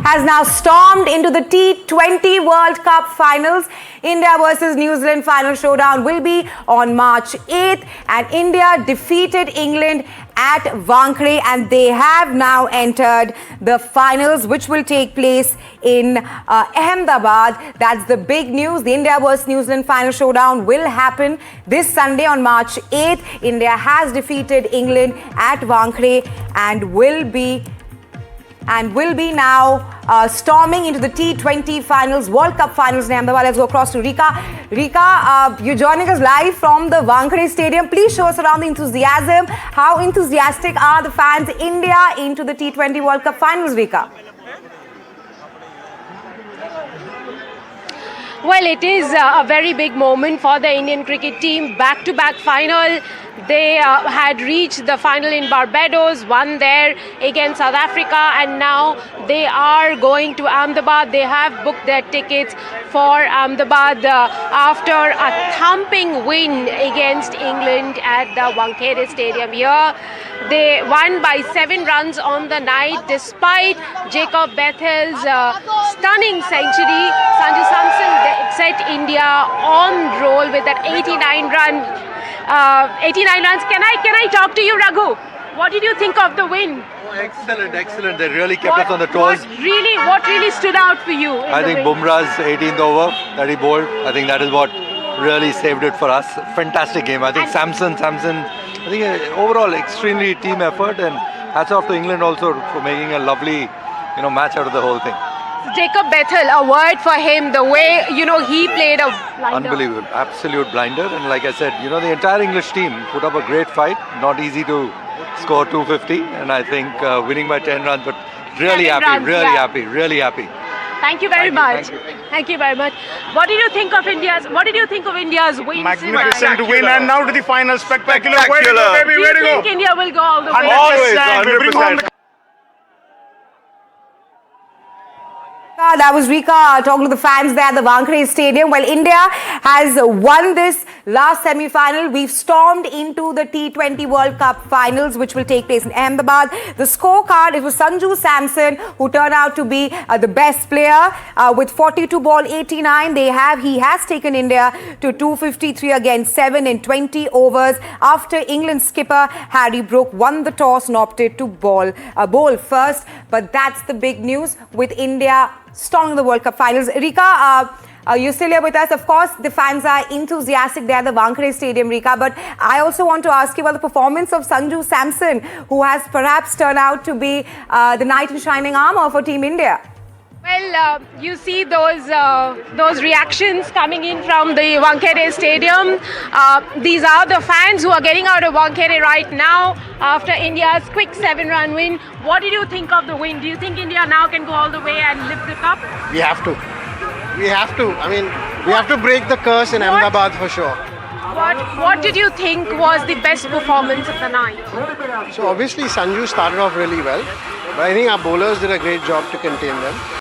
has now stormed into the T20 World Cup finals. India versus New Zealand final showdown will be on March 8th, and India defeated England at Wankhede, and they have now entered the finals, which will take place in Ahmedabad. That's the big news. The India versus New Zealand final showdown will happen this Sunday on March 8th. India has defeated England at Wankhede and will be now storming into the T20 finals, World Cup finals in Ahmedabad. Let's go across to Rika. Rika, you're joining us live from the Wankhede Stadium. Please show us around the enthusiasm. How enthusiastic are the fans? India into the T20 World Cup finals, Rika? Well, it is a very big moment for the Indian cricket team. Back-to-back final. They had reached the final in Barbados, won there against South Africa, and now they are going to Ahmedabad. They have booked their tickets for Ahmedabad after a thumping win against England at the Wankhede Stadium here. They won by 7 runs on the night despite Jacob Bethel's stunning century. Sanju Samson set India on roll with that 89 runs. Can I talk to you, Raghu? What did you think of the win? Oh, excellent. They really kept us on the toes. What really stood out for you? I think Bumrah's 18th over that he bowled. I think that is what really saved it for us. Fantastic game. I think Samson. I think overall extremely team effort, and hats off to England also for making a lovely, match out of the whole thing. Jacob Bethel, a word for him, the way, he played a blinder. Unbelievable, absolute blinder. And like I said, the entire English team put up a great fight. Not easy to score 250, and I think winning by 10 runs, but really happy. Thank you very much. Thank you very much. What did you think of India's win? Magnificent win, and now to the final. Spectacular. Way to go, baby. Do you think India will go all the way? Always, 100%. That was Rika talking to the fans there at the Wankhede Stadium. Well, India has won this last semi-final. We've stormed into the T20 World Cup finals, which will take place in Ahmedabad. The scorecard, it was Sanju Samson who turned out to be the best player with 42 ball 89. He has taken India to 253 against 7 in 20 overs after England's skipper Harry Brook won the toss and opted to bowl first. But that's the big news with India storming the World Cup finals. Rika, you're still here with us. Of course, the fans are enthusiastic there at the Wankhede Stadium, Rika. But I also want to ask you about the performance of Sanju Samson, who has perhaps turned out to be the knight in shining armor for Team India. Well, you see those reactions coming in from the Wankhede Stadium. These are the fans who are getting out of Wankhede right now after India's quick 7-run win. What did you think of the win? Do you think India now can go all the way and lift the cup? We have to. I mean, we have to break the curse in Ahmedabad for sure. What did you think was the best performance of the night? So obviously Sanju started off really well, but I think our bowlers did a great job to contain them.